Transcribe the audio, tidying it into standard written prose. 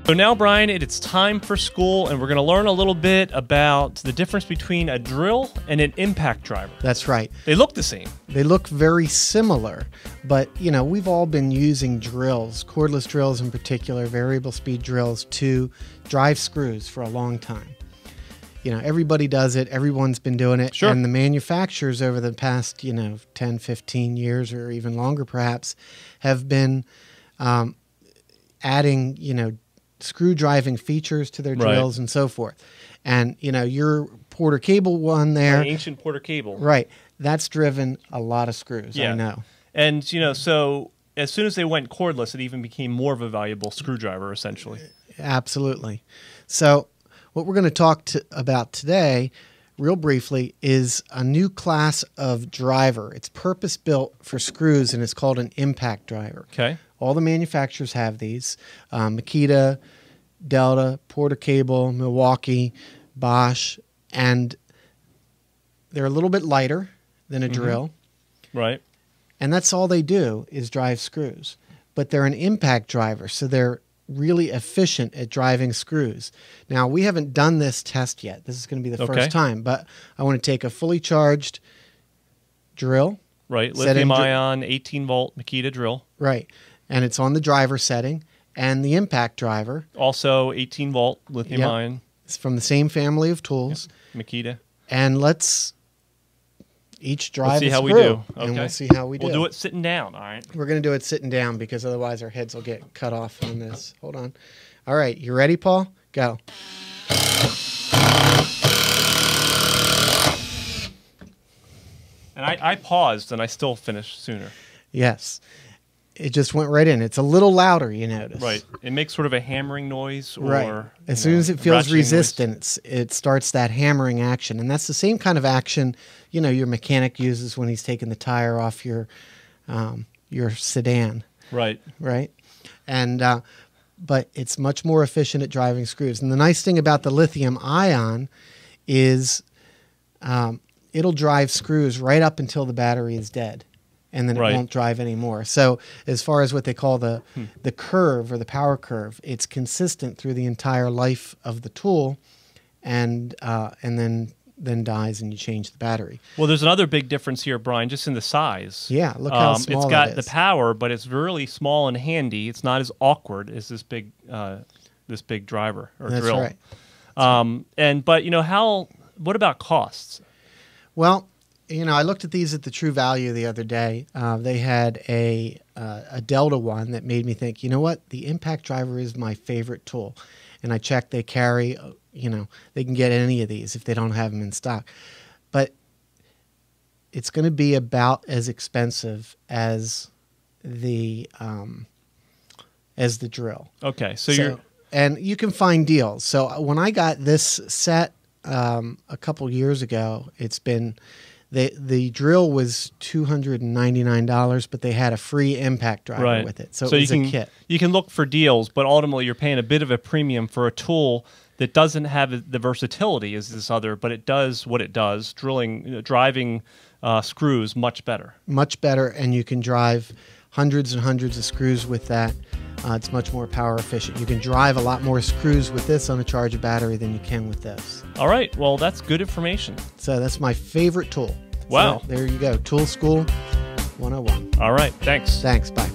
So now, Brian, it's time for school, and we're going to learn a little bit about the difference between a drill and an impact driver. That's right. They look the same. They look very similar, but we've all been using drills, cordless drills in particular, variable speed drills, to drive screws for a long time. Everybody does it. Everyone's been doing it. Sure. And the manufacturers over the past, 10, 15 years or even longer perhaps have been adding, screw driving features to their drills and so forth. And, your Porter cable one there. My ancient Porter cable. Right. That's driven a lot of screws, I know. And, so as soon as they went cordless, it even became more of a valuable screwdriver, essentially. Absolutely. So what we're going to talk about today, real briefly, is a new class of driver. It's purpose-built for screws, and it's called an impact driver. Okay. All the manufacturers have these. Makita, Delta, Porter Cable, Milwaukee, Bosch, and they're a little bit lighter than a drill. Right. And that's all they do is drive screws. But they're an impact driver, so they're really efficient at driving screws. Now, we haven't done this test yet. This is going to be the first time, but I want to take a fully charged drill. Right, lithium-ion, 18-volt Makita drill. Right, and it's on the driver setting, and the impact driver. Also 18-volt lithium-ion. It's from the same family of tools. Yep. Makita. And let's each drive see a how screw, we do. Okay. and we'll see how we do. We'll do it sitting down, all right? We're going to do it sitting down because otherwise our heads will get cut off on this. Hold on. All right, you ready, Paul? Go. And I paused, and I still finished sooner. Yes. It just went right in. It's a little louder, you notice. Right. It makes sort of a hammering noise. Or, right. As soon as it feels ratcheting resistance, it starts that hammering action. And that's the same kind of action, your mechanic uses when he's taking the tire off your sedan. Right. Right. And but it's much more efficient at driving screws. And the nice thing about the lithium ion is it'll drive screws right up until the battery is dead, and then it won't drive anymore. So as far as what they call the curve or the power curve, it's consistent through the entire life of the tool, and then dies and you change the battery. Well, there's another big difference here, Brian, just in the size. Yeah, look how small it's got it is. the power, but it's really small and handy. It's not as awkward as this big driver or drill. That's right. But what about costs? Well, I looked at these at the True Value the other day. They had a Delta one that made me think, you know what? The impact driver is my favorite tool. And I checked, they carry, they can get any of these if they don't have them in stock. But it's going to be about as expensive as the drill. Okay, so and you can find deals. So when I got this set a couple years ago, it's been the drill was $299, but they had a free impact driver with it. So it was a kit. You can look for deals, but ultimately you're paying a bit of a premium for a tool that doesn't have the versatility as this other, but it does what it does, driving screws much better. Much better, and you can drive hundreds and hundreds of screws with that. It's much more power efficient. You can drive a lot more screws with this on a charged battery than you can with this. All right. Well, that's good information. So that's my favorite tool. Wow. So there you go. Tool School 101. All right. Thanks. Thanks. Bye.